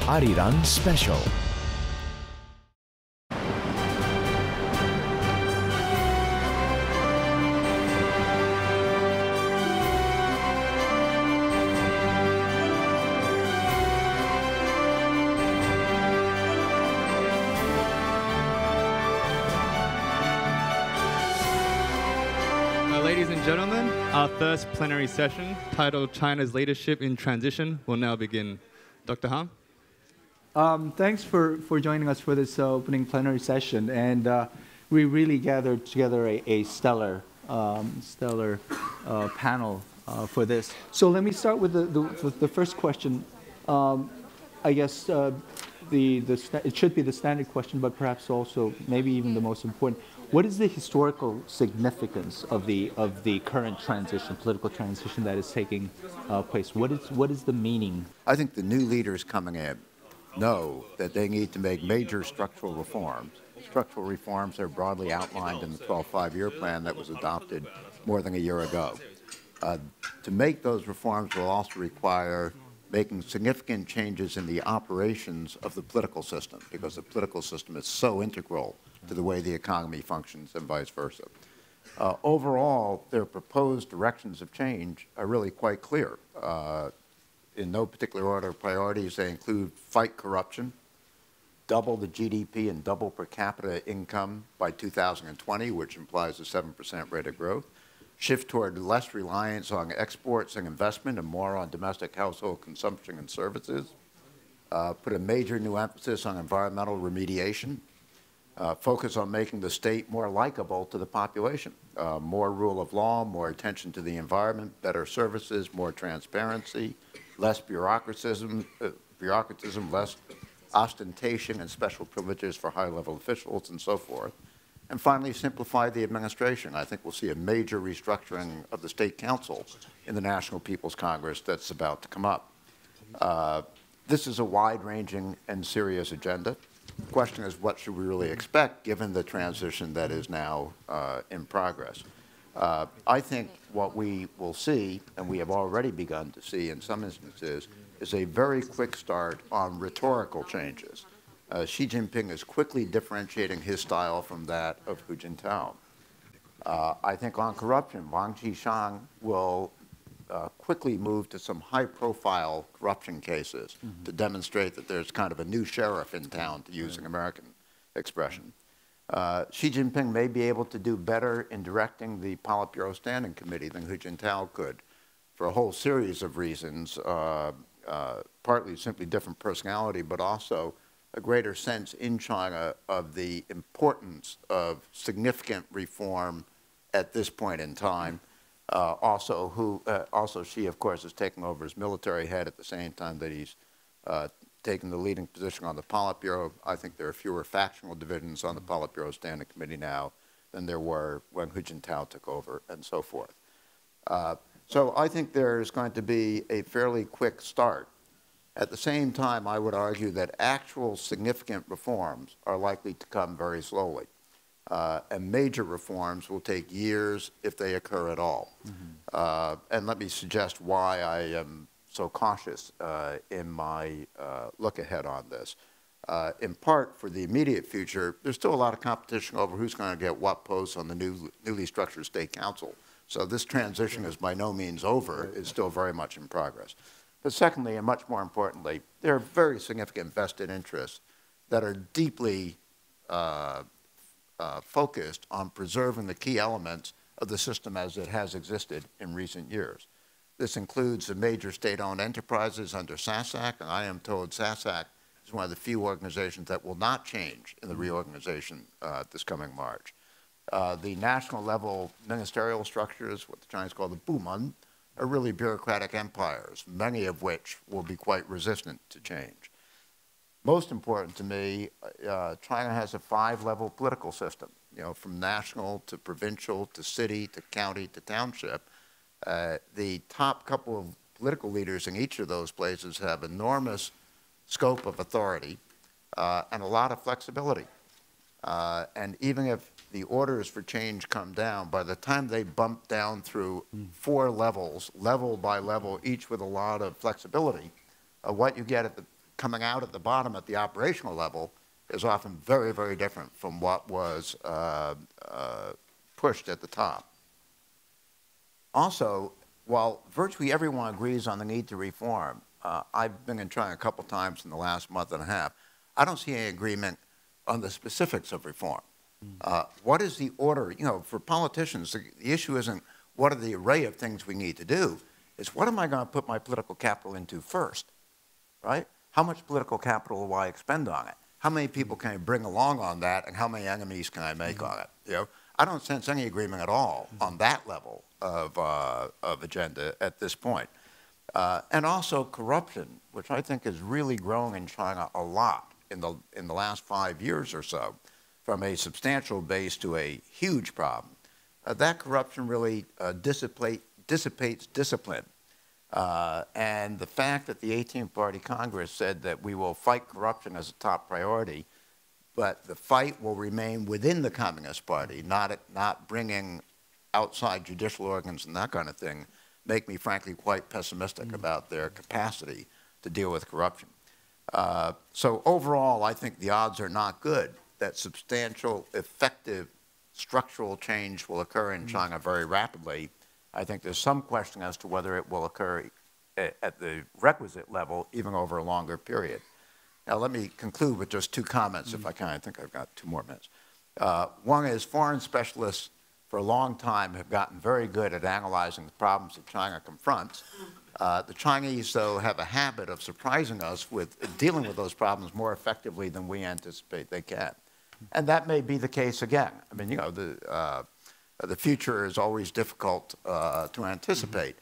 Arirang Special. Ladies and gentlemen, our first plenary session, titled China's Leadership in Transition, will now begin. Dr. Han? Thanks for joining us for this opening plenary session. And we really gathered together a stellar panel for this. So let me start with the first question. I guess it should be the standard question, but perhaps also maybe even the most important. What is the historical significance of the current transition, political transition that is taking place? What is the meaning? I think the new leaders coming in know that they need to make major structural reforms. Structural reforms are broadly outlined in the 12th five-year plan that was adopted more than a year ago. To make those reforms will also require making significant changes in the operations of the political system, because the political system is so integral to the way the economy functions and vice versa. Overall, their proposed directions of change are really quite clear. In no particular order of priorities, they include fight corruption, double the GDP and double per capita income by 2020, which implies a 7% rate of growth, shift toward less reliance on exports and investment and more on domestic household consumption and services, put a major new emphasis on environmental remediation, focus on making the state more likable to the population, more rule of law, more attention to the environment, better services, more transparency, less bureaucratism, less ostentation and special privileges for high-level officials and so forth. And finally, simplify the administration. I think we'll see a major restructuring of the State Council in the National People's Congress that's about to come up. This is a wide-ranging and serious agenda. The question is, what should we really expect given the transition that is now in progress? I think what we will see, and we have already begun to see in some instances, is a very quick start on rhetorical changes. Xi Jinping is quickly differentiating his style from that of Hu Jintao. I think on corruption, Wang Qishan will quickly move to some high-profile corruption cases to demonstrate that there's kind of a new sheriff in town, to use an American expression. Xi Jinping may be able to do better in directing the Politburo Standing Committee than Hu Jintao could for a whole series of reasons, partly simply different personality, but also a greater sense in China of the importance of significant reform at this point in time. Also, Xi, of course, is taking over as military head at the same time that he's taking the leading position on the Politburo. I think there are fewer factional divisions on the Politburo Standing Committee now than there were when Hu Jintao took over, and so forth. So I think there's going to be a fairly quick start. At the same time, I would argue that actual significant reforms are likely to come very slowly. And major reforms will take years if they occur at all. And let me suggest why I am so cautious in my look ahead on this. In part, for the immediate future, there's still a lot of competition over who's going to get what posts on the newly structured State Council. So this transition is by no means over. It's still very much in progress. But secondly, and much more importantly, there are very significant vested interests that are deeply focused on preserving the key elements of the system as it has existed in recent years. This includes the major state-owned enterprises under SASAC, and I am told SASAC is one of the few organizations that will not change in the reorganization this coming March. The national level ministerial structures, what the Chinese call the bumen, are really bureaucratic empires, many of which will be quite resistant to change. Most important to me, China has a 5-level political system, from national to provincial to city to county to township. The top couple of political leaders in each of those places have enormous scope of authority and a lot of flexibility. And even if the orders for change come down, by the time they bump down through 4 levels, level by level, each with a lot of flexibility, what you get at the coming out at the bottom at the operational level is often very, very different from what was pushed at the top. Also, while virtually everyone agrees on the need to reform, I've been in China a couple times in the last month and a half, I don't see any agreement on the specifics of reform. What is the order? You know, for politicians, the issue isn't what are the array of things we need to do. It's what am I going to put my political capital into first, right? How much political capital will I expend on it? How many people can I bring along on that, and how many enemies can I make on it? You know, I don't sense any agreement at all on that level of agenda at this point. And also corruption, which I think is really growing in China a lot in the last 5 years or so, from a substantial base to a huge problem. That corruption really dissipates discipline. And the fact that the 18th Party Congress said that we will fight corruption as a top priority, but the fight will remain within the Communist Party, not bringing outside judicial organs and that kind of thing, make me frankly quite pessimistic about their capacity to deal with corruption. So overall, I think the odds are not good that substantial, effective structural change will occur in China very rapidly. I think there's some question as to whether it will occur at the requisite level, even over a longer period. Now, let me conclude with just two comments, if I can. I think I've got 2 more minutes. One is foreign specialists for a long time have gotten very good at analyzing the problems that China confronts. The Chinese, though, have a habit of surprising us with dealing with those problems more effectively than we anticipate they can. And that may be the case again. I mean, you know, the future is always difficult to anticipate.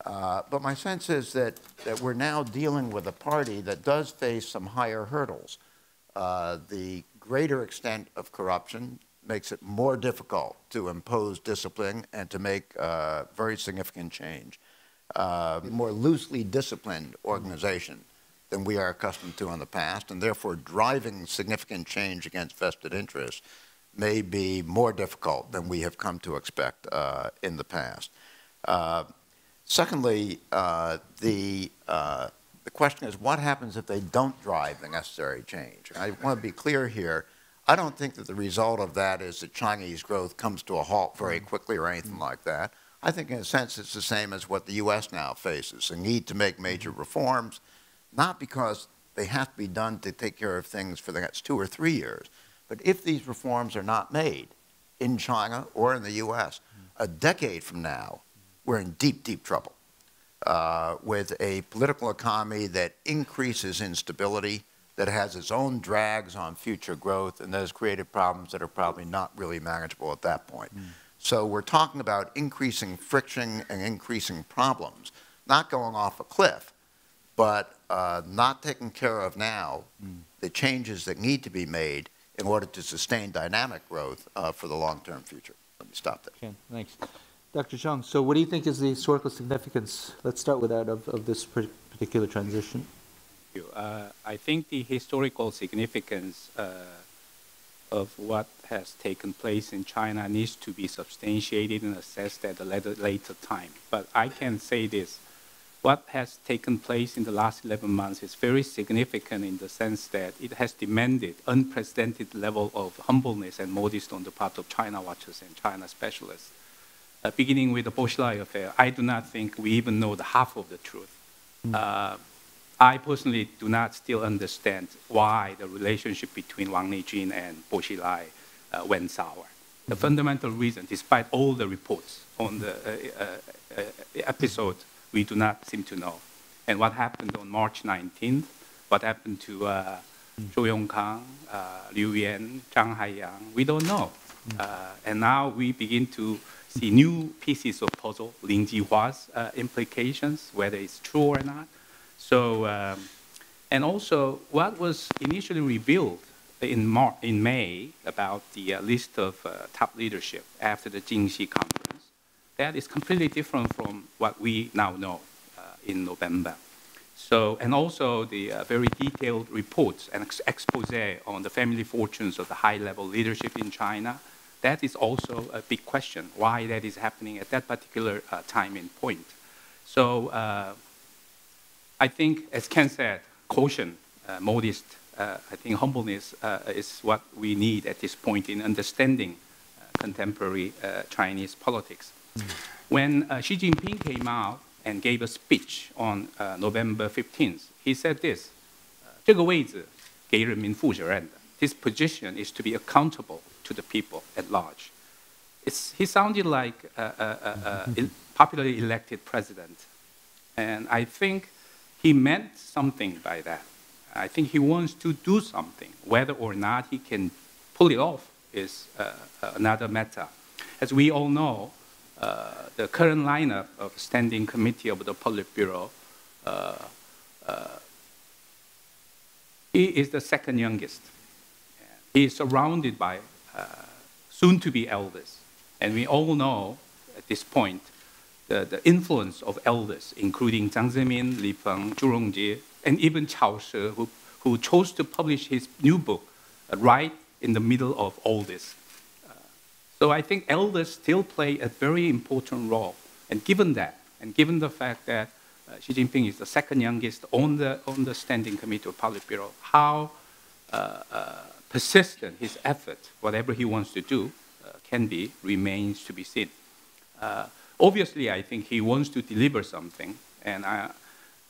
But my sense is that we're now dealing with a party that does face some higher hurdles. The greater extent of corruption makes it more difficult to impose discipline and to make very significant change. A more loosely disciplined organization than we are accustomed to in the past, and therefore driving significant change against vested interests may be more difficult than we have come to expect in the past. Secondly, the question is, what happens if they don't drive the necessary change? I want to be clear here. I don't think that the result of that is that Chinese growth comes to a halt very quickly or anything like that. I think in a sense it's the same as what the U.S. now faces, a need to make major reforms, not because they have to be done to take care of things for the next 2 or 3 years, but if these reforms are not made in China or in the U.S., a decade from now, we're in deep, deep trouble with a political economy that increases instability, that has its own drags on future growth, and that has created problems that are probably not really manageable at that point. So we're talking about increasing friction and increasing problems, not going off a cliff, but not taken care of now, the changes that need to be made in order to sustain dynamic growth for the long-term future. Let me stop there. Okay, thanks. Dr. Zhang, so what do you think is the historical significance, let's start with that, of this particular transition? I think the historical significance of what has taken place in China needs to be substantiated and assessed at a later time. But I can say this. What has taken place in the last 11 months is very significant in the sense that it has demanded unprecedented level of humbleness and modesty on the part of China watchers and China specialists. Beginning with the Boschlei affair, I do not think we even know the half of the truth. I personally do not still understand why the relationship between Wang Neijun and Boschlei went sour. The fundamental reason, despite all the reports on the episode, we do not seem to know. And what happened on March 19th, what happened to Zhou Yongkang, Liu Yan, Zhang Haiyang, we don't know. And now we begin to see new pieces of puzzle, Lin Jihua's implications, whether it's true or not. So, and also what was initially revealed in May about the list of top leadership after the Jingxi conference, that is completely different from what we now know in November. So, and also the very detailed reports and expose on the family fortunes of the high-level leadership in China, that is also a big question, why that is happening at that particular time and point. So I think, as Ken said, caution modest, I think humbleness is what we need at this point in understanding contemporary Chinese politics. When Xi Jinping came out and gave a speech on November 15th, he said this, 这个位置给人民负责任的. His position is to be accountable to the people at large. He sounded like a popularly elected president. And I think he meant something by that. I think he wants to do something. Whether or not he can pull it off is another matter. As we all know, the current lineup of Standing Committee of the Politburo, he is the second youngest. He is surrounded by soon-to-be elders. And we all know at this point the influence of elders, including Jiang Zemin, Li Peng, Zhu Rongji, and even Cao She, who chose to publish his new book right in the middle of all this. So I think elders still play a very important role. And given that, and given the fact that Xi Jinping is the second youngest on the Standing Committee of Politburo, how persistent his effort, whatever he wants to do, can be, remains to be seen. Obviously, I think he wants to deliver something. And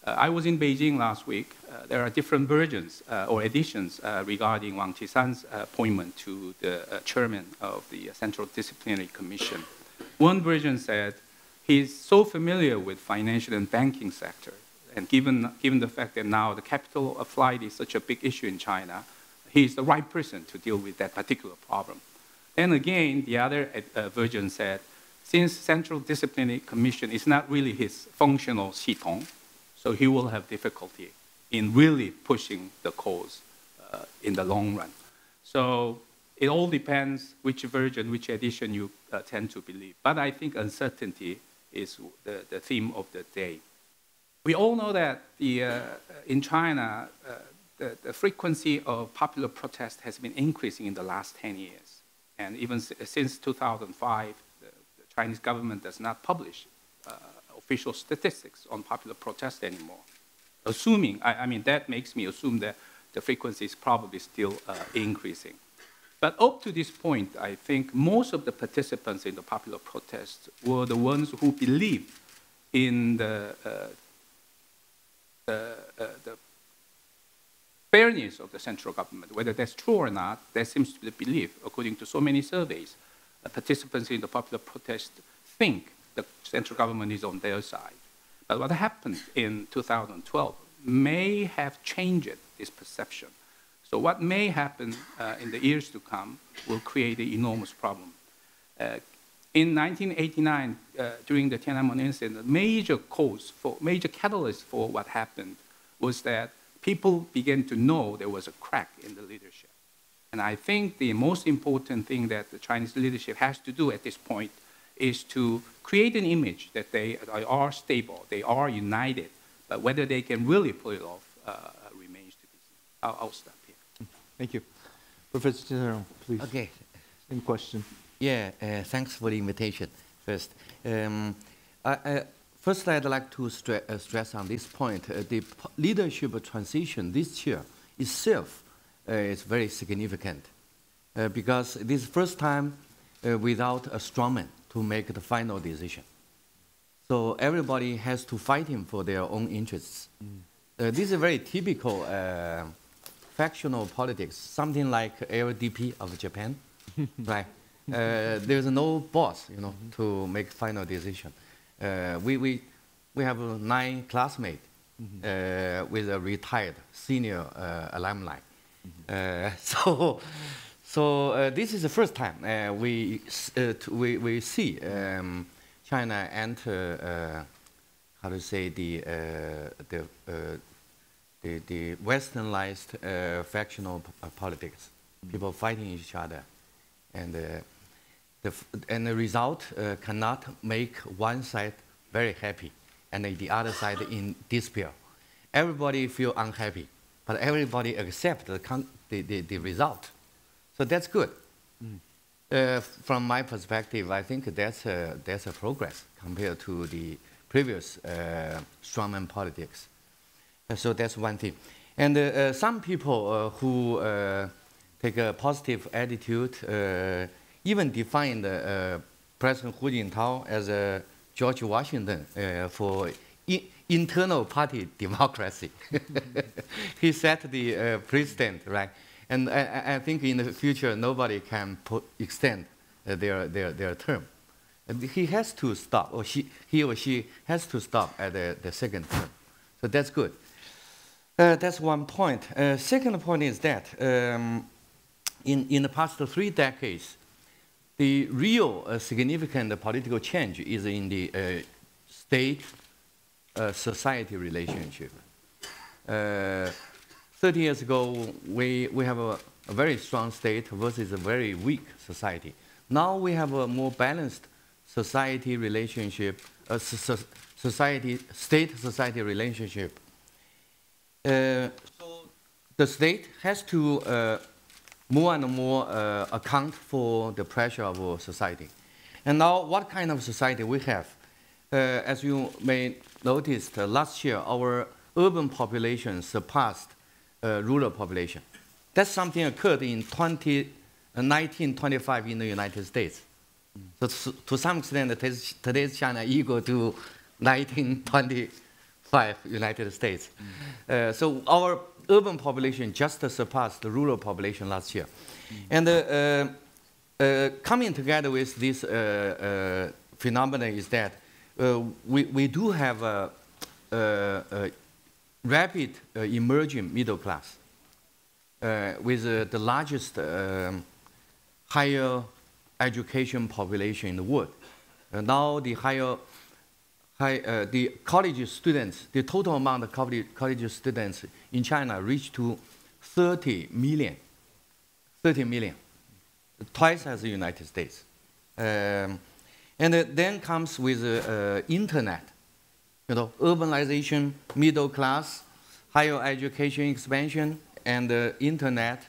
I was in Beijing last week. There are different versions or editions regarding Wang Qishan's appointment to the chairman of the Central Disciplinary Commission. One version said he's so familiar with financial and banking sector, and given the fact that now the capital of flight is such a big issue in China, he's the right person to deal with that particular problem. And again, the other version said, since Central Disciplinary Commission is not really his functional 系统, so he will have difficulty in really pushing the cause in the long run. So it all depends which version, which edition you tend to believe. But I think uncertainty is the theme of the day. We all know that in China, the frequency of popular protest has been increasing in the last 10 years. And even since 2005, the Chinese government does not publish official statistics on popular protest anymore. Assuming, I mean, that makes me assume that the frequency is probably still increasing. But up to this point, I think most of the participants in the popular protest were the ones who believed in the fairness of the central government. Whether that's true or not, there seems to be the belief, according to so many surveys. Participants in the popular protest think the central government is on their side. But what happened in 2012 may have changed this perception. So what may happen in the years to come will create an enormous problem. In 1989, during the Tiananmen incident, the major catalyst for what happened was that people began to know there was a crack in the leadership. And I think the most important thing that the Chinese leadership has to do at this point is to create an image that they are stable, they are united, but whether they can really pull it off remains to be seen. I'll stop here. Thank you. Professor General, please. Okay. Same question. Yeah, thanks for the invitation first. First, I'd like to stress on this point, the leadership transition this year itself is very significant because this is the first time without a strongman to make the final decision. So everybody has to fight him for their own interests. This is very typical factional politics, something like LDP of Japan, right? There's no boss, to make final decision. We have 9 classmates with a retired senior alumni. So this is the first time we see China enter how to say the westernized factional politics, people fighting each other, and the result cannot make one side very happy and the other side in despair. Everybody feel unhappy, but everybody accept the result. So that's good. From my perspective, I think that's a progress compared to the previous strongman politics. So that's one thing. And some people who take a positive attitude even define President Hu Jintao as a George Washington for internal party democracy. He set the precedent, right? And I think in the future, nobody can extend their term. And he has to stop, or he or she has to stop at the second term. So that's good. That's one point. Second point is that in the past 3 decades, the real significant political change is in the state-society relationship. 30 years ago, we have a very strong state versus a very weak society. Now we have a more balanced society relationship, state-society relationship. So the state has to more and more account for the pressure of society. And now what kind of society we have? As you may notice, last year our urban population surpassed rural population. That's something occurred in 1925 in the United States. So to some extent, today's China equal to 1925 United States. So our urban population just surpassed the rural population last year. And coming together with this phenomenon is that we do have a rapid emerging middle class with the largest higher education population in the world. Now the the college students, the total amount of college students in China reached to 30 million, twice as the United States. And then comes with internet, urbanization, middle class, higher education expansion, and internet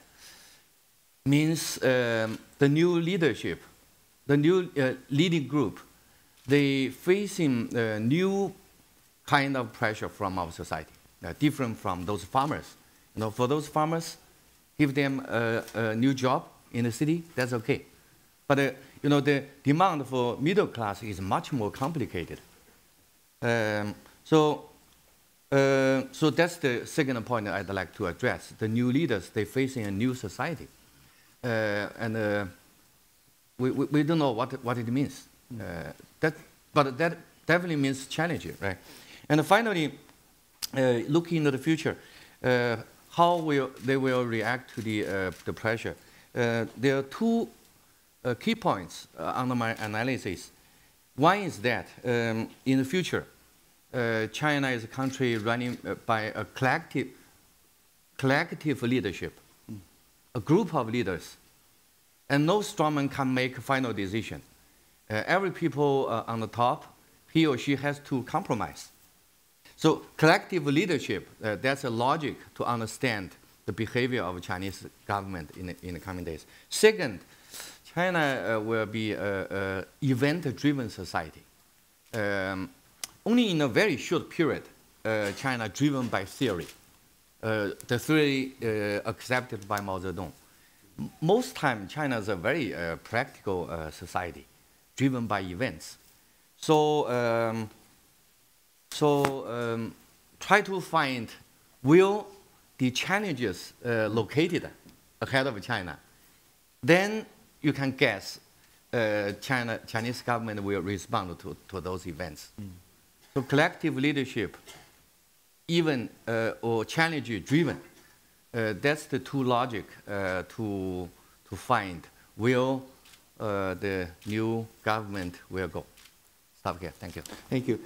means the new leadership, the new leading group, they facing new kind of pressure from our society, different from those farmers. For those farmers, give them a new job in the city, that's okay. But the demand for middle class is much more complicated. So that's the second point I'd like to address. The new leaders, they're facing a new society. And we don't know what it means. But that definitely means challenging, right? And finally, looking into the future, how they will react to the pressure. There are 2 key points under my analysis. One is that in the future, China is a country running by a collective leadership, a group of leaders, and no strongman can make a final decision. Every people on the top, he or she has to compromise. So collective leadership, that's a logic to understand the behavior of Chinese government in the coming days. Second, China will be an event-driven society. Only in a very short period, China driven by theory, the theory accepted by Mao Zedong. Most time, China is a very practical society, driven by events. So, try to find where the challenges located ahead of China. Then you can guess Chinese government will respond to those events. So collective leadership, even or challenge-driven, that's the 2 logic to find where the new government will go. Stop here. Thank you. Thank you.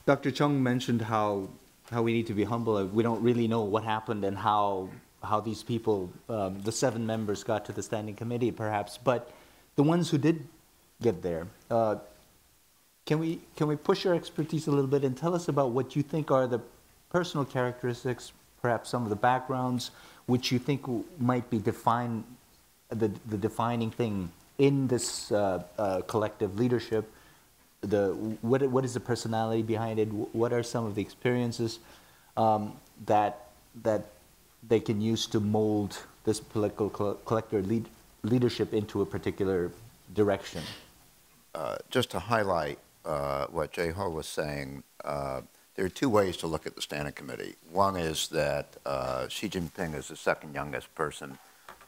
Dr. Chung mentioned how we need to be humble. We don't really know what happened and how these people, the 7 members, got to the standing committee, perhaps. But the ones who did get there, can we push your expertise a little bit and tell us about what you think are the personal characteristics, perhaps some of the backgrounds, which you think might be the defining thing in this collective leadership? What is the personality behind it? What are some of the experiences? that they can use to mold this political collector leadership into a particular direction? Just to highlight what Jay Ho was saying, there are two ways to look at the Standing Committee. One is that Xi Jinping is the second youngest person.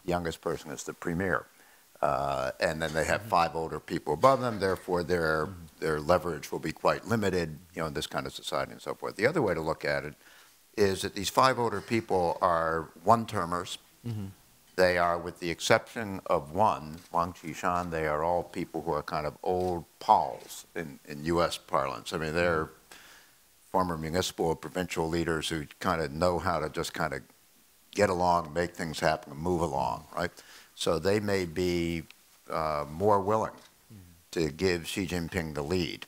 The youngest person is the premier. And then they have 5 older people above them, therefore their leverage will be quite limited, in this kind of society and so forth. The other way to look at it is that these 5 older people are one-termers. They are, with the exception of one, Wang Qishan, they are all people who are kind of old pals in U.S. parlance. I mean, they're former municipal or provincial leaders who kind of know how to just kind of get along, make things happen, and move along, right? So they may be more willing to give Xi Jinping the lead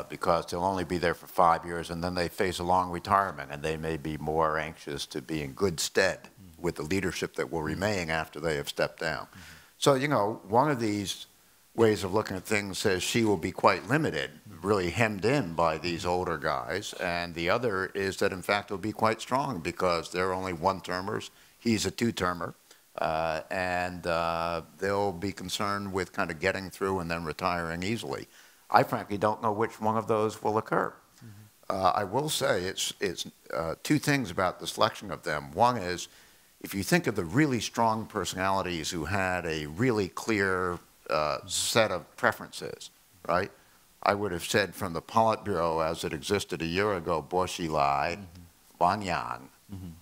because they'll only be there for 5 years and then they face a long retirement and they may be more anxious to be in good stead with the leadership that will remain after they have stepped down. So, one of these ways of looking at things says Xi will be quite limited, really hemmed in by these older guys, and the other is that in fact he'll be quite strong because they're only one-termers, he's a two-termer. And they'll be concerned with kind of getting through and then retiring easily. I frankly don't know which one of those will occur. I will say it's two things about the selection of them. One is, if you think of the really strong personalities who had a really clear set of preferences, right? I would have said from the Politburo as it existed a year ago, Bo Xilai, Wang Yang,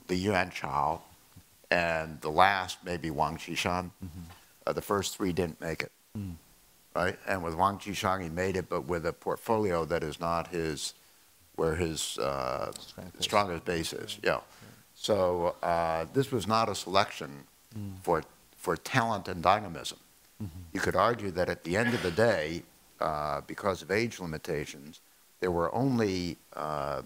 Li Yuanchao, and the last, maybe Wang Qishan. The first 3 didn't make it, right? And with Wang Qishan, he made it, but with a portfolio that is not where his strongest base is. Yeah. So this was not a selection for talent and dynamism. You could argue that at the end of the day, because of age limitations, there were only, for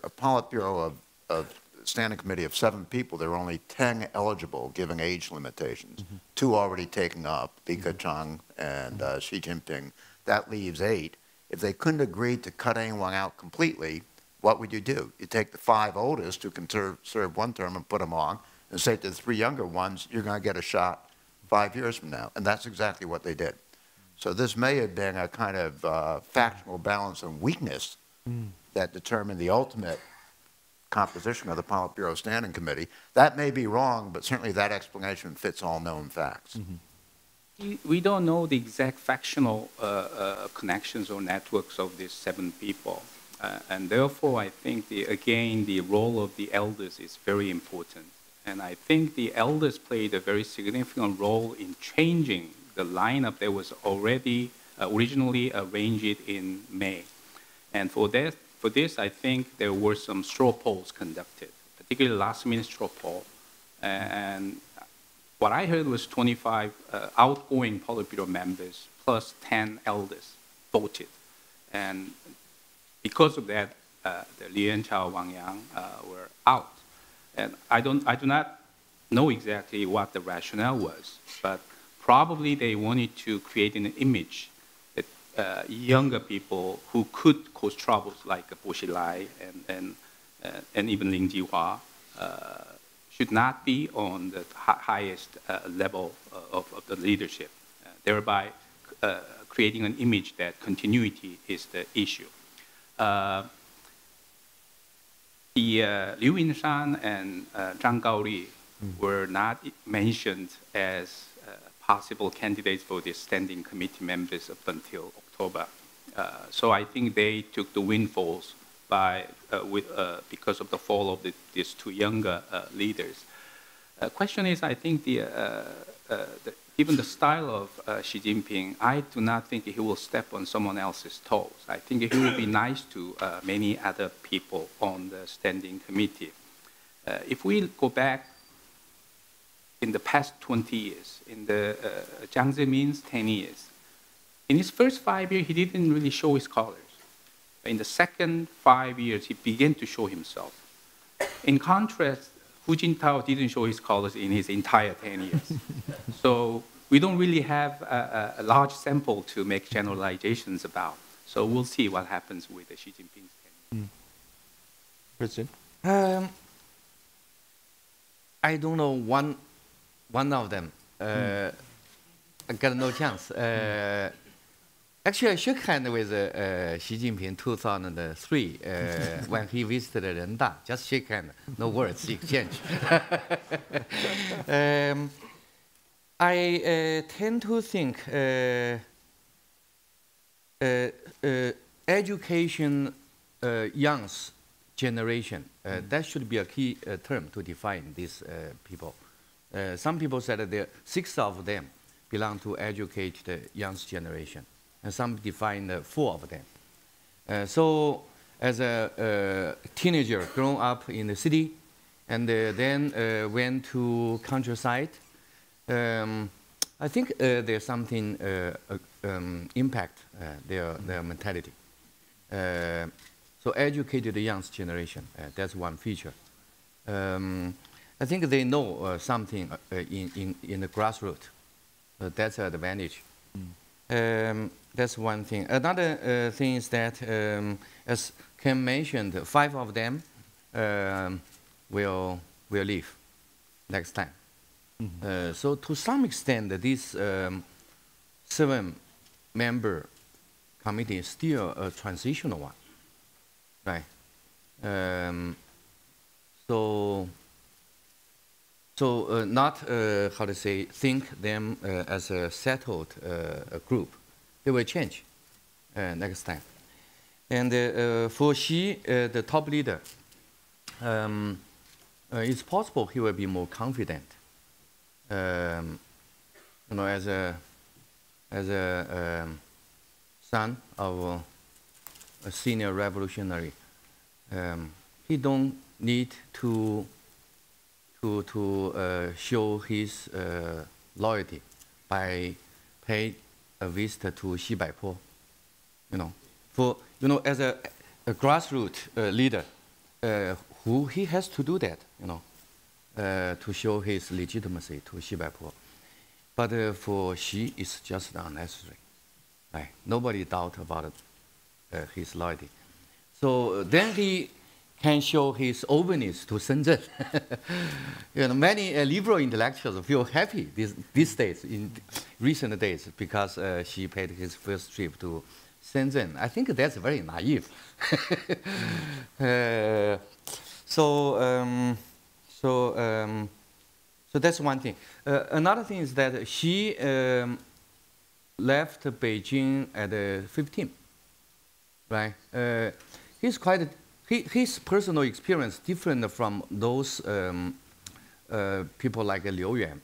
a Politburo of Standing Committee of 7 people, there were only 10 eligible, given age limitations. 2 already taken up, Li Keqiang and Xi Jinping. That leaves 8. If they couldn't agree to cut anyone out completely, what would you do? You take the 5 oldest who can serve 1 term and put them on, and say to the 3 younger ones, you're going to get a shot 5 years from now. And that's exactly what they did. So this may have been a kind of factional balance and weakness that determined the ultimate composition of the Politburo Standing Committee. That may be wrong, but certainly that explanation fits all known facts. We don't know the exact factional connections or networks of these 7 people. And therefore, I think, again, the role of the elders is very important. And I think the elders played a very significant role in changing the lineup that was already originally arranged in May. And for this, I think there were some straw polls conducted, particularly last-minute straw poll. And what I heard was 25 outgoing Politburo members plus 10 elders voted. And because of that, the Li Yuanchao, Wang Yang were out. And I do not know exactly what the rationale was, but probably they wanted to create an image that younger people who could cause troubles, like Bo Xilai and even Lin Jihua, should not be on the highest level of the leadership, thereby creating an image that continuity is the issue. Liu Yinshan and Zhang Gaoli were not mentioned as possible candidates for the standing committee members up until October. So I think they took the windfalls because of the fall of these 2 younger leaders. The question is, I think given the style of Xi Jinping, I do not think he will step on someone else's toes. I think he will be nice to many other people on the standing committee. If we go back in the past 20 years, in the Jiang Zemin's 10 years, in his first 5 years, he didn't really show his colors. In the second 5 years, he began to show himself. In contrast, Hu Jintao didn't show his colors in his entire 10 years. So we don't really have a large sample to make generalizations about. So we'll see what happens with Xi Jinping's 10 years. President? I don't know one of them. I got no chance. Actually, I shook hands with Xi Jinping 2003 when he visited Renda. Just shake hands, no words exchange. I tend to think education young generation, that should be a key term to define these people. Some people said that 6 of them belong to educated young generation, and some define 4 of them. So as a teenager grown up in the city, and then went to countryside, I think there's something impact their mentality. So educated young generation, that's one feature. I think they know something in the grassroots. That's an advantage. That's one thing. Another thing is that, as Ken mentioned, 5 of them will leave next time. So to some extent, this 7-member committee is still a transitional one, right? So not how to say, think them as a settled group. They will change next time. And for Xi, the top leader, it's possible he will be more confident. You know, as a son of a senior revolutionary, he don't need to show his loyalty by pay a visit to Xibaipo. As a grassroots leader, who he has to do that, to show his legitimacy to Xibaipo. But for Xi, it's just unnecessary. Right? Nobody doubt about his loyalty. So then he can show his openness to Shenzhen. Many liberal intellectuals feel happy these days, in recent days, because Xi paid his first trip to Shenzhen. I think that's very naive. So that's one thing. Another thing is that Xi left Beijing at 15, right? His personal experience different from those people like Liu Yuan.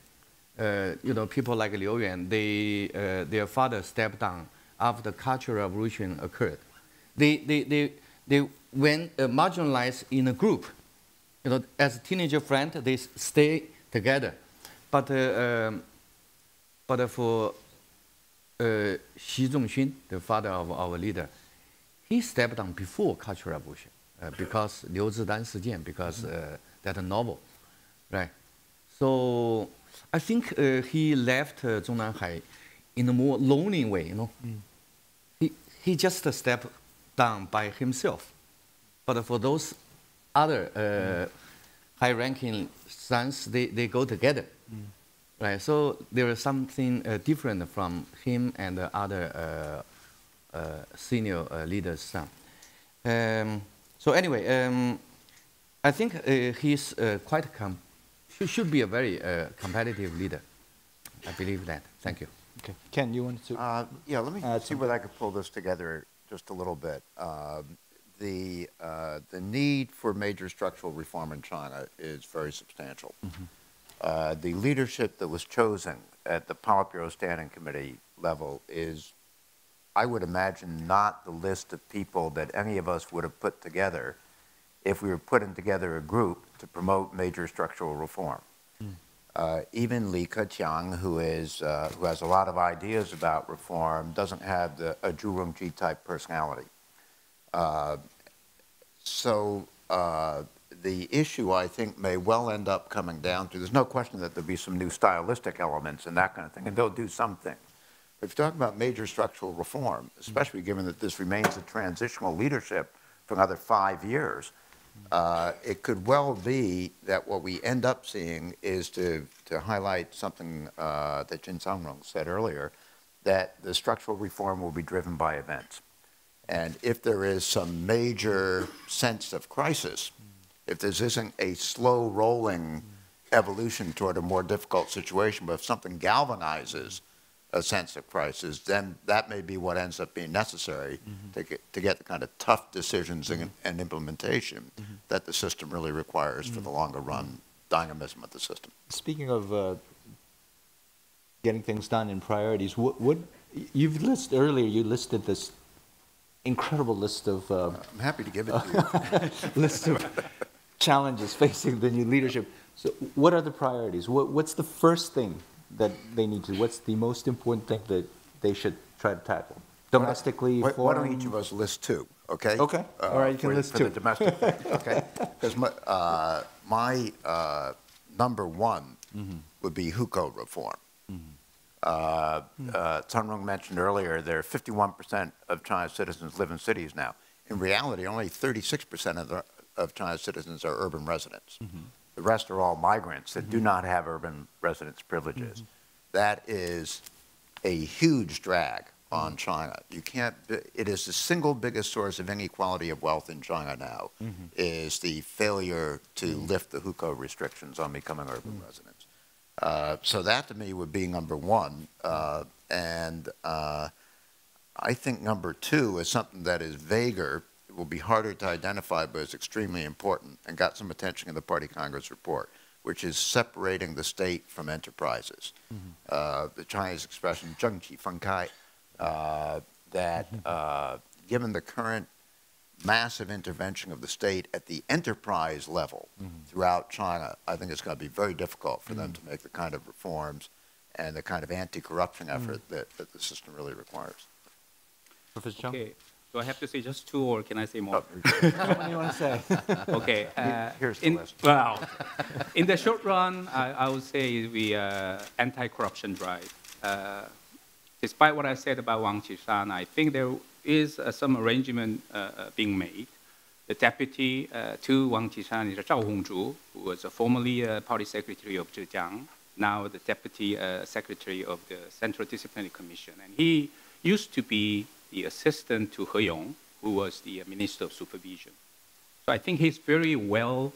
People like Liu Yuan, their father stepped down after the Cultural Revolution occurred. They went marginalized in a group. As a teenager friend, they stay together. But for Xi Zhongxun, the father of our leader, he stepped down before Cultural Revolution because Liu Zidan Sijian, because that novel, right? So I think he left Zhongnanhai in a more lonely way. He just stepped down by himself. But for those other high-ranking sons, they go together, right? So there is something different from him and the other senior leaders' son. So anyway, I think he's should be a very competitive leader. I believe that. Thank you. Okay. Ken, you wanted to? Yeah, let me see whether I could pull this together just a little bit. The need for major structural reform in China is very substantial. The leadership that was chosen at the Politburo Standing Committee level is, I would imagine, not the list of people that any of us would have put together if we were putting together a group to promote major structural reform. Even Li Keqiang, who has a lot of ideas about reform, doesn't have a Zhu Rongji type personality. The issue, I think, may well end up coming down to, there's no question that there'll be some new stylistic elements and that kind of thing, and they'll do something. But if you're talking about major structural reform, especially given that this remains a transitional leadership for another 5 years, it could well be that what we end up seeing is to highlight something that Jin Sang-rong said earlier, that the structural reform will be driven by events. And if there is some major sense of crisis, if this isn't a slow rolling evolution toward a more difficult situation, but if something galvanizes a sense of crisis, then that may be what ends up being necessary to get the kind of tough decisions and implementation that the system really requires for the longer run dynamism of the system. Speaking of getting things done in priorities, you listed this incredible list of I'm happy to give it to you. list of challenges facing the new leadership. So what are the priorities? What's the first thing that they need to do? What's the most important thing that they should try to tackle? Domestically, why don't each of us list two, okay? Okay. All right, you can list two. For the domestic thing, okay? Because my number one would be hukou reform. Sun-Rung mentioned earlier, there are 51% of China's citizens live in cities now. In reality, only 36% of China's citizens are urban residents. The rest are all migrants that do not have urban residence privileges. That is a huge drag on China. You can't, it is the single biggest source of inequality of wealth in China now, is the failure to lift the hukou restrictions on becoming urban residents. So that to me would be number one. And I think number two is something that is vaguer. It will be harder to identify, but it's extremely important and got some attention in the Party Congress report, which is separating the state from enterprises. The Chinese expression, 政企分开, that given the current massive intervention of the state at the enterprise level throughout China, I think it's going to be very difficult for them to make the kind of reforms and the kind of anti-corruption effort that the system really requires. Professor Chung? Okay. Do I have to say just two, or can I say more? What do you want to say? Okay. Here's the list. Well, in the short run, I would say the anti-corruption drive. Despite what I said about Wang Qishan, I think there is some arrangement being made. The deputy to Wang Qishan is Zhao Hongzhu, who was formerly party secretary of Zhejiang, now the deputy secretary of the Central Disciplinary Commission. And he used to be the assistant to He Yong, who was the Minister of Supervision. So I think he's very well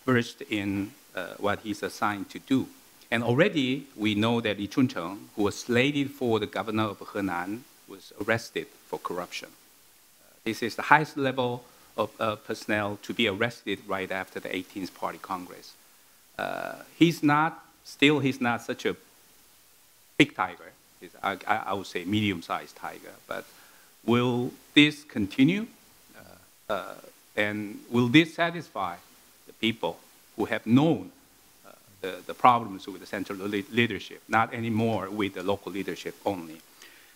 versed in what he's assigned to do. And already we know that Li Chuncheng, who was slated for the governor of Henan, was arrested for corruption. This is the highest level of personnel to be arrested right after the 18th Party Congress. He's not such a big tiger. I would say medium-sized tiger. But will this continue? And will this satisfy the people who have known the problems with the central leadership, not anymore with the local leadership only?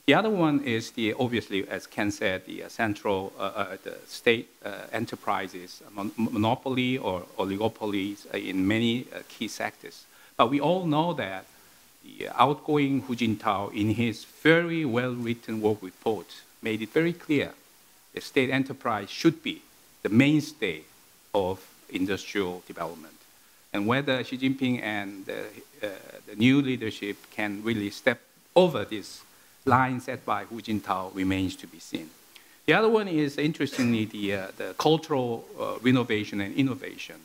The other one is obviously, as Ken said, the the state enterprises, monopoly or oligopolies in many key sectors. But we all know that the outgoing Hu Jintao, in his very well-written work report, made it very clear the state enterprise should be the mainstay of industrial development. And whether Xi Jinping and the new leadership can really step over this line set by Hu Jintao remains to be seen. The other one is, interestingly, the cultural renovation and innovation.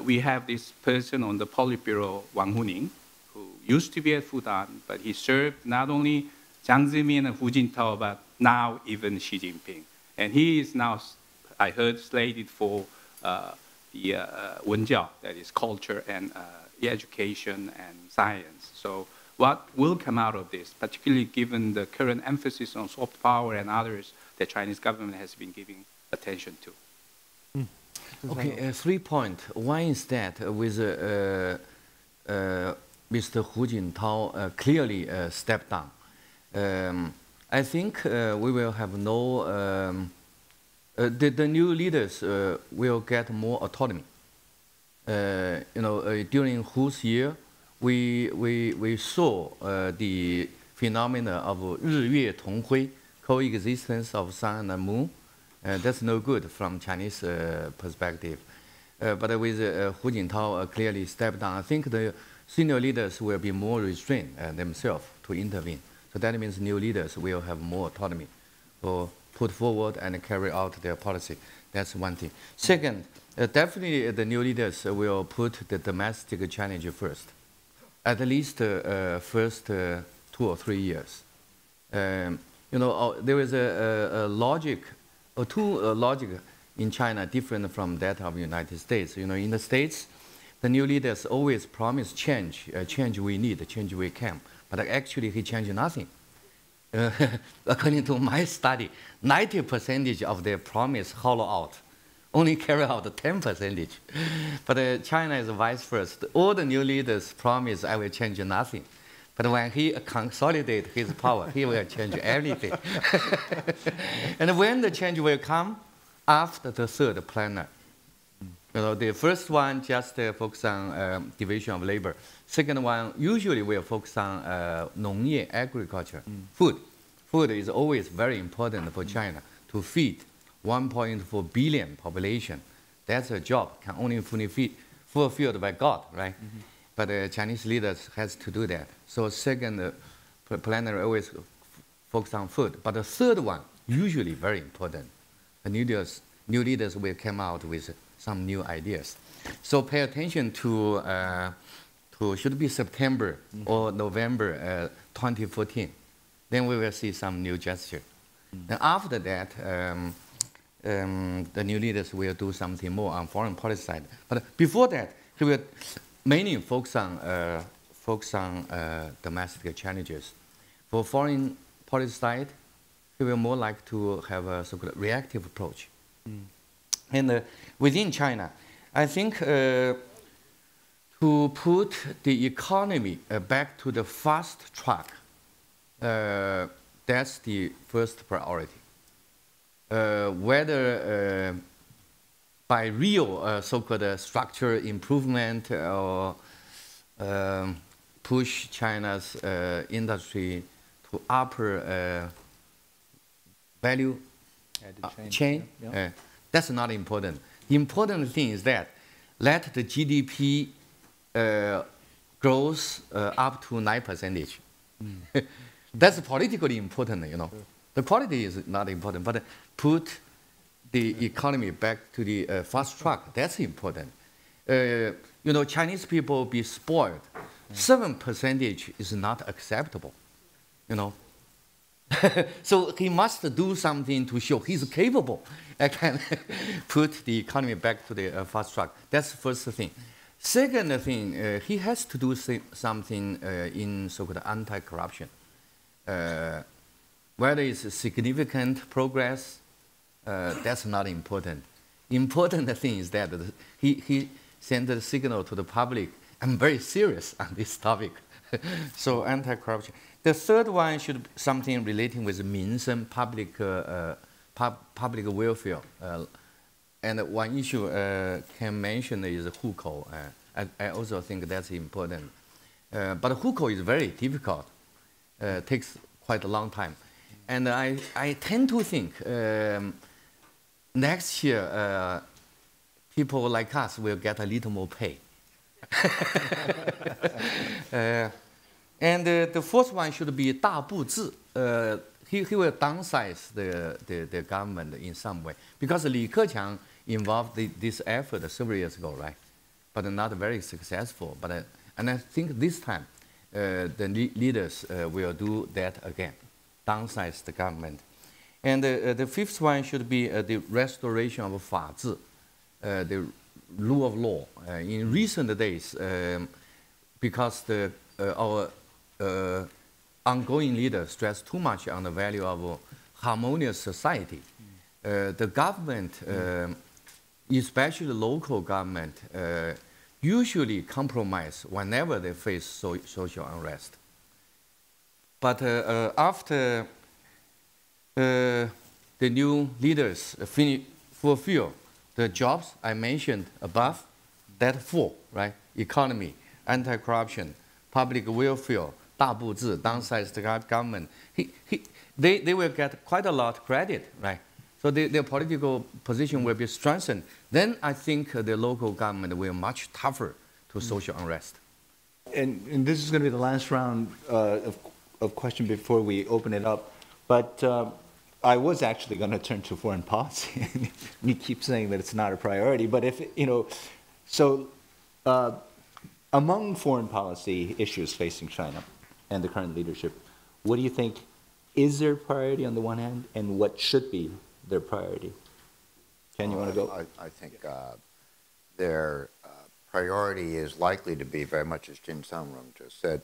We have this person on the Politburo, Wang Huning, who used to be at Fudan, but he served not only Jiang Zemin and Hu Jintao, but now even Xi Jinping. And he is now, I heard, slated for the Wenjiao, that is culture and education and science. So what will come out of this, particularly given the current emphasis on soft power and others the Chinese government has been giving attention to? Okay, 3 points. One is that with Mr. Hu Jintao clearly stepped down. I think we will have the new leaders will get more autonomy. During Hu's year, we saw the phenomena of 日月同辉, coexistence of sun and moon, That's no good from Chinese perspective. But with Hu Jintao clearly stepped down, I think the senior leaders will be more restrained themselves to intervene. So that means new leaders will have more autonomy to put forward and carry out their policy. That's one thing. Second, definitely the new leaders will put the domestic challenge first, at least first 2 or 3 years. There is a logic, or two logic in China different from that of the United States. In the States, the new leaders always promise change, change we need, change we can. But actually, he changed nothing. According to my study, 90% of their promise hollow out, only carry out 10%. But China is vice versa. All the new leaders promise I will change nothing. But when he consolidates his power, he will change everything. And when the change will come? After the third plenary. The first one just focus on division of labor. Second one usually will focus on 农业 agriculture, food. Food is always very important for China to feed 1.4 billion population. That's a job can only fulfilled by God, right? But Chinese leaders has to do that. So second plenary always focus on food. But the third one usually very important. The new leaders will come out with some new ideas. So pay attention to should be September or November 2014. Then we will see some new gesture. And after that, the new leaders will do something more on foreign policy side. But before that, he will mainly focus on domestic challenges. For foreign policy side, he will more like to have a so-called reactive approach. And within China, I think to put the economy back to the fast track, that's the first priority. Whether by real so-called structural improvement or push China's industry to upper value chain, that's not important. The important thing is that let the GDP grows up to 9%. That's politically important, The quality is not important, but put the economy back to the fast track. That's important. Chinese people be spoiled. 7% is not acceptable, So he must do something to show he's capable and can put the economy back to the fast track. That's the first thing. Second thing, he has to do something in so-called anti-corruption. Whether it's significant progress, that's not important. Important thing is that he sent a signal to the public, I'm very serious on this topic. So anti-corruption. The third one should be something relating with Minsen, public welfare. And one issue can mention is hukou. I also think that's important. But hukou is very difficult. Takes quite a long time. And I tend to think next year people like us will get a little more pay. And the fourth one should be 大部制. He will downsize the government in some way. Because Li Keqiang involved this effort several years ago, right? But not very successful. And I think this time the leaders will do that again, downsize the government. And the fifth one should be the restoration of 法治, the rule of law. In recent days, because our ongoing leaders stress too much on the value of harmonious society, the government, especially the local government, usually compromise whenever they face social unrest. But after the new leaders fulfill the jobs I mentioned above, that four, right? Economy, anti-corruption, public welfare, 大部制, downsize the government. They will get quite a lot of credit, right? So their political position will be strengthened. Then I think the local government will be much tougher to social unrest. And this is going to be the last round of question before we open it up. But I was actually going to turn to foreign policy. You keep saying that it's not a priority, but if, so among foreign policy issues facing China and the current leadership, what do you think is their priority on the one hand, and what should be their priority? Ken, you want to go? I think their priority is likely to be very much as Jin Sung-rung just said,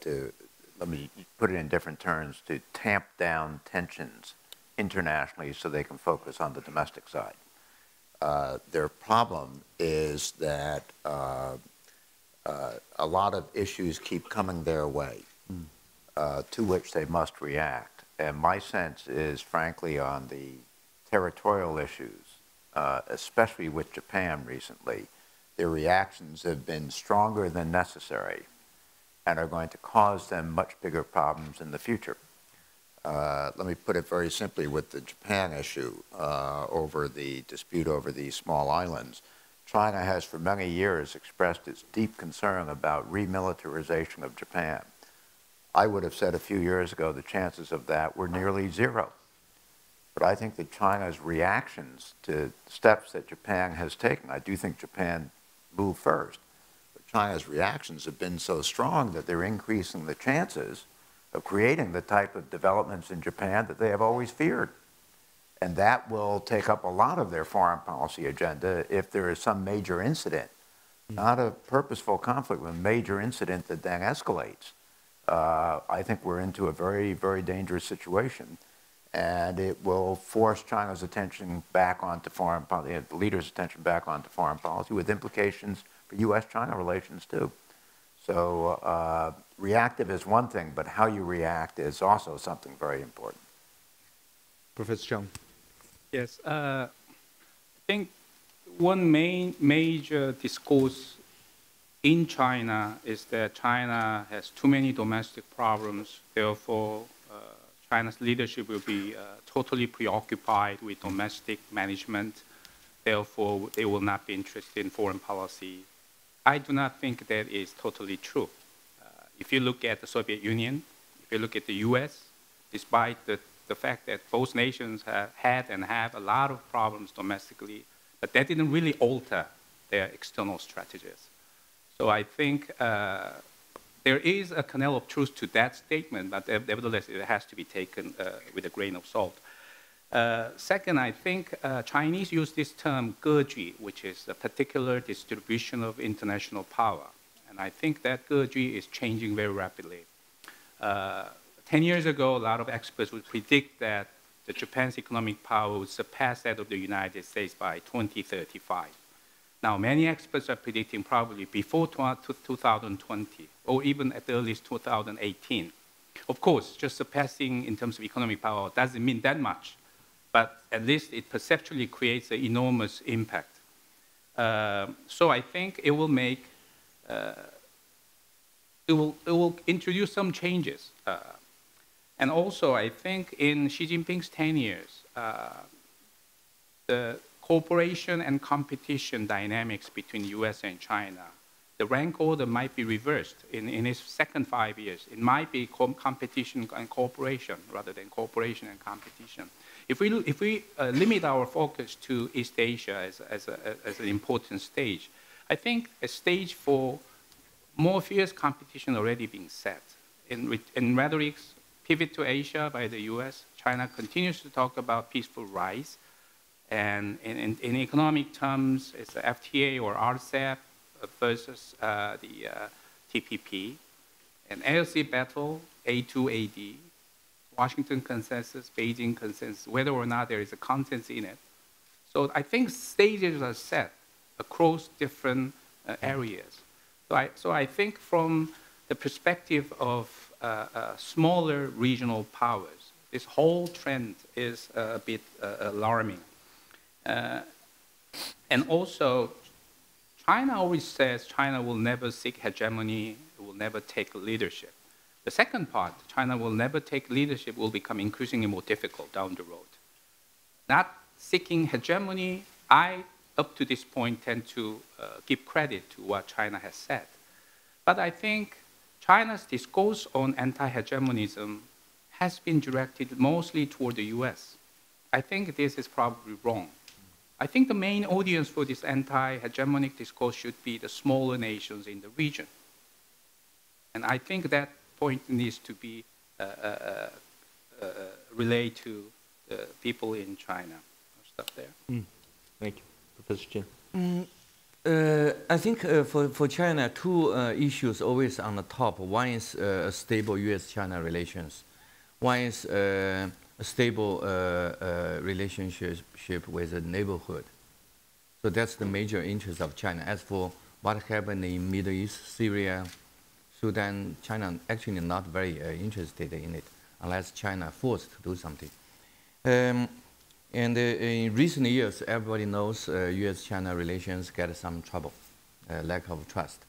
let me put it in different terms, to tamp down tensions internationally so they can focus on the domestic side. Their problem is that a lot of issues keep coming their way, to which they must react. And my sense is, frankly, on the territorial issues, especially with Japan recently, their reactions have been stronger than necessary and are going to cause them much bigger problems in the future. Let me put it very simply with the Japan issue over the dispute over these small islands. China has for many years expressed its deep concern about remilitarization of Japan. I would have said a few years ago the chances of that were nearly zero. But I think that China's reactions to steps that Japan has taken, I do think Japan moved first, but China's reactions have been so strong that they're increasing the chances of creating the type of developments in Japan that they have always feared. And that will take up a lot of their foreign policy agenda if there is some major incident, not a purposeful conflict, but a major incident that then escalates. I think we're into a very, very dangerous situation, and it will force China's attention back onto foreign policy, the leaders' attention back onto foreign policy, with implications for U.S.-China relations too. So reactive is one thing, but how you react is also something very important. Professor Chung. Yes, I think one major discourse in China is that China has too many domestic problems. Therefore, China's leadership will be totally preoccupied with domestic management. Therefore, they will not be interested in foreign policy. I do not think that is totally true. If you look at the Soviet Union, if you look at the US, despite the fact that both nations have had and have a lot of problems domestically, but that didn't really alter their external strategies. So I think there is a kernel of truth to that statement, but nevertheless, it has to be taken with a grain of salt. Second, I think Chinese use this term "geji," which is a particular distribution of international power. And I think that geji is changing very rapidly. 10 years ago, a lot of experts would predict that Japan's economic power would surpass that of the United States by 2035. Now, many experts are predicting probably before 2020, or even at the earliest 2018. Of course, just surpassing in terms of economic power doesn't mean that much, but at least it perceptually creates an enormous impact. So I think it will make, it will introduce some changes. And also, I think in Xi Jinping's 10 years, the cooperation and competition dynamics between US and China, the rank order might be reversed in his second 5 years. It might be competition and cooperation rather than cooperation and competition. If we limit our focus to East Asia as an important stage, I think a stage for more fierce competition already being set. In rhetoric's pivot to Asia by the US, China continues to talk about peaceful rise. And in economic terms, it's the FTA or RCEP versus the TPP. An ALC battle, A2AD, Washington consensus, Beijing consensus, whether or not there is a consensus in it. So I think stages are set across different areas. So I think from the perspective of smaller regional powers, this whole trend is a bit alarming. And also, China always says China will never seek hegemony, it will never take leadership. The second part, China will never take leadership, will become increasingly more difficult down the road. Not seeking hegemony, I, up to this point, tend to give credit to what China has said. But I think China's discourse on anti-hegemonism has been directed mostly toward the US. I think this is probably wrong. I think the main audience for this anti-hegemonic discourse should be the smaller nations in the region. And I think that point needs to be relayed to the people in China. I'll stop there. Thank you. Professor Chin. I think for China, two issues always on the top. One is stable U.S.-China relations. One is a stable relationship with the neighborhood. So that's the major interest of China. As for what happened in Middle East, Syria, Sudan, China actually not very interested in it, unless China forced to do something. And in recent years, everybody knows U.S.-China relations get some trouble, lack of trust,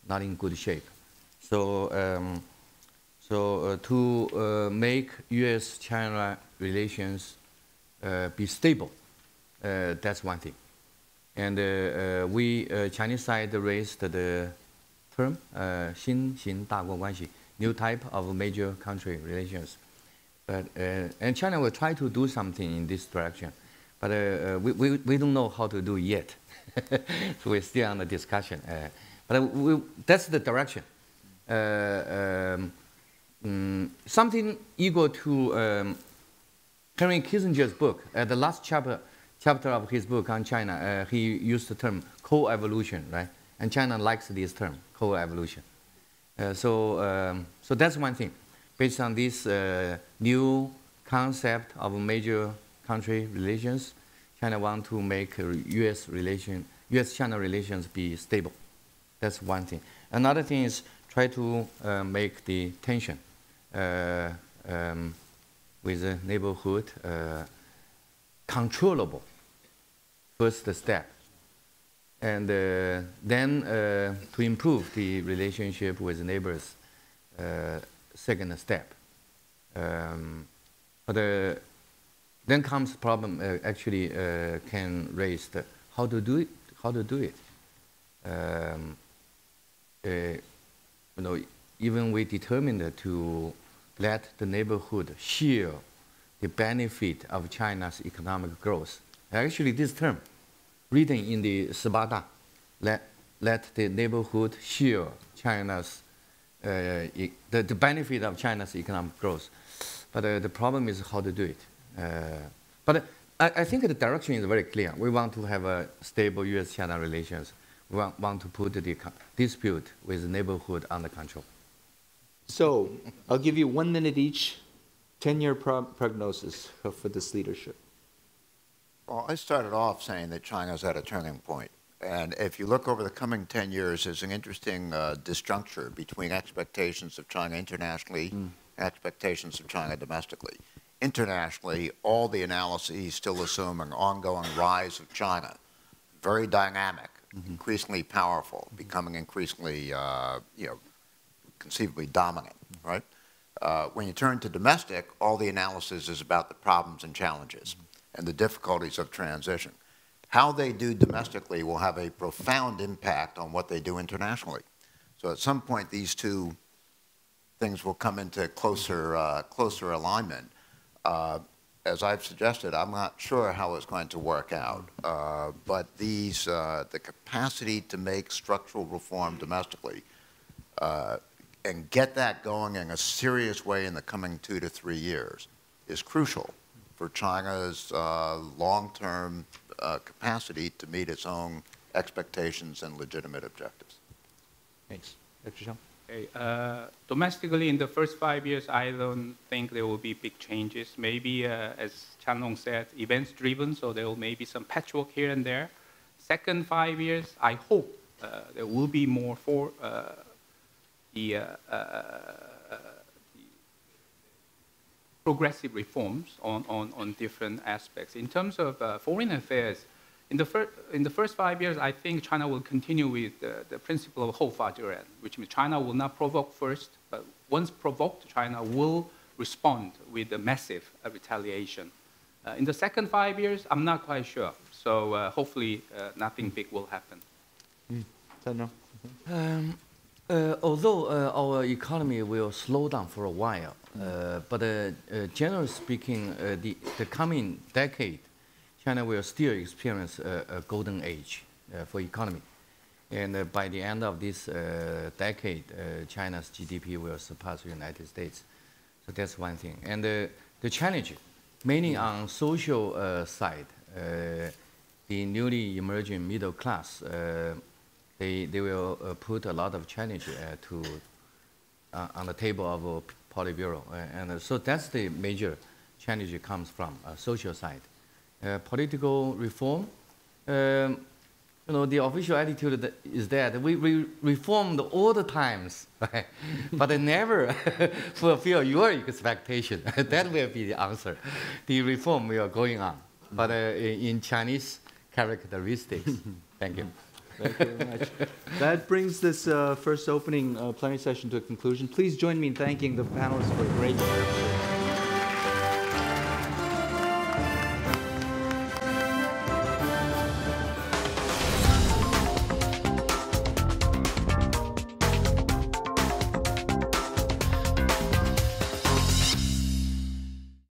not in good shape. So, to make U.S.-China relations be stable, that's one thing. And we, Chinese side, raised the term 新型大国关系, new type of major country relations. But, and China will try to do something in this direction, but we don't know how to do it yet. So we're still on the discussion. But that's the direction. Something equal to Henry Kissinger's book. The last chapter of his book on China, he used the term co-evolution, right? And China likes this term, co-evolution. So that's one thing. Based on this new concept of major country relations, China wants to make U.S.-China relations be stable. That's one thing. Another thing is try to make the tension with the neighborhood controllable. First step. And then to improve the relationship with neighbors, second step. But then comes the problem. Actually, can raise the how to do it. How to do it. You know, even we determined to let the neighborhood share the benefit of China's economic growth. Actually, this term, written in the 18大, let the neighborhood share China's the benefit of China's economic growth. But the problem is how to do it. But I think the direction is very clear. We want to have a stable U.S.-China relations. We want to put the dispute with the neighborhood under control. So I'll give you 1 minute each, 10-year prognosis for this leadership. Well, I started off saying that China's at a turning point. And if you look over the coming 10 years, there's an interesting disjuncture between expectations of China internationally and expectations of China domestically. Internationally, all the analyses still assume an ongoing rise of China, very dynamic, increasingly powerful, becoming increasingly, conceivably dominant, right? When you turn to domestic, all the analysis is about the problems and challenges and the difficulties of transition. How they do domestically will have a profound impact on what they do internationally. So at some point, these two things will come into closer alignment. As I've suggested, I'm not sure how it's going to work out, but the capacity to make structural reform domestically and get that going in a serious way in the coming 2 to 3 years is crucial for China's long-term capacity to meet its own expectations and legitimate objectives. Thanks. Dr. Zhang? Okay. Domestically, in the first 5 years, I don't think there will be big changes. Maybe, as Chanlong said, events-driven, so there will maybe some patchwork here and there. Second 5 years, I hope there will be more for the progressive reforms on different aspects. In terms of foreign affairs, in the first 5 years, I think China will continue with the principle of 后发制人, which means China will not provoke first, but once provoked, China will respond with a massive retaliation. In the second 5 years, I'm not quite sure. So hopefully nothing big will happen. No? Although our economy will slow down for a while, but generally speaking, the coming decade, China will still experience a golden age for economy. And by the end of this decade, China's GDP will surpass the United States. So that's one thing. And the challenge, mainly on social side, the newly emerging middle class, they will put a lot of challenge on the table of Politburo. And so that's the major challenge that comes from social side. Political reform, the official attitude is that we reformed all the times, right? But they never fulfill your expectation. That will be the answer. The reform we are going on, but in Chinese characteristics. Thank you. Thank you very much. That brings this first opening plenary session to a conclusion. Please join me in thanking the panelists for a great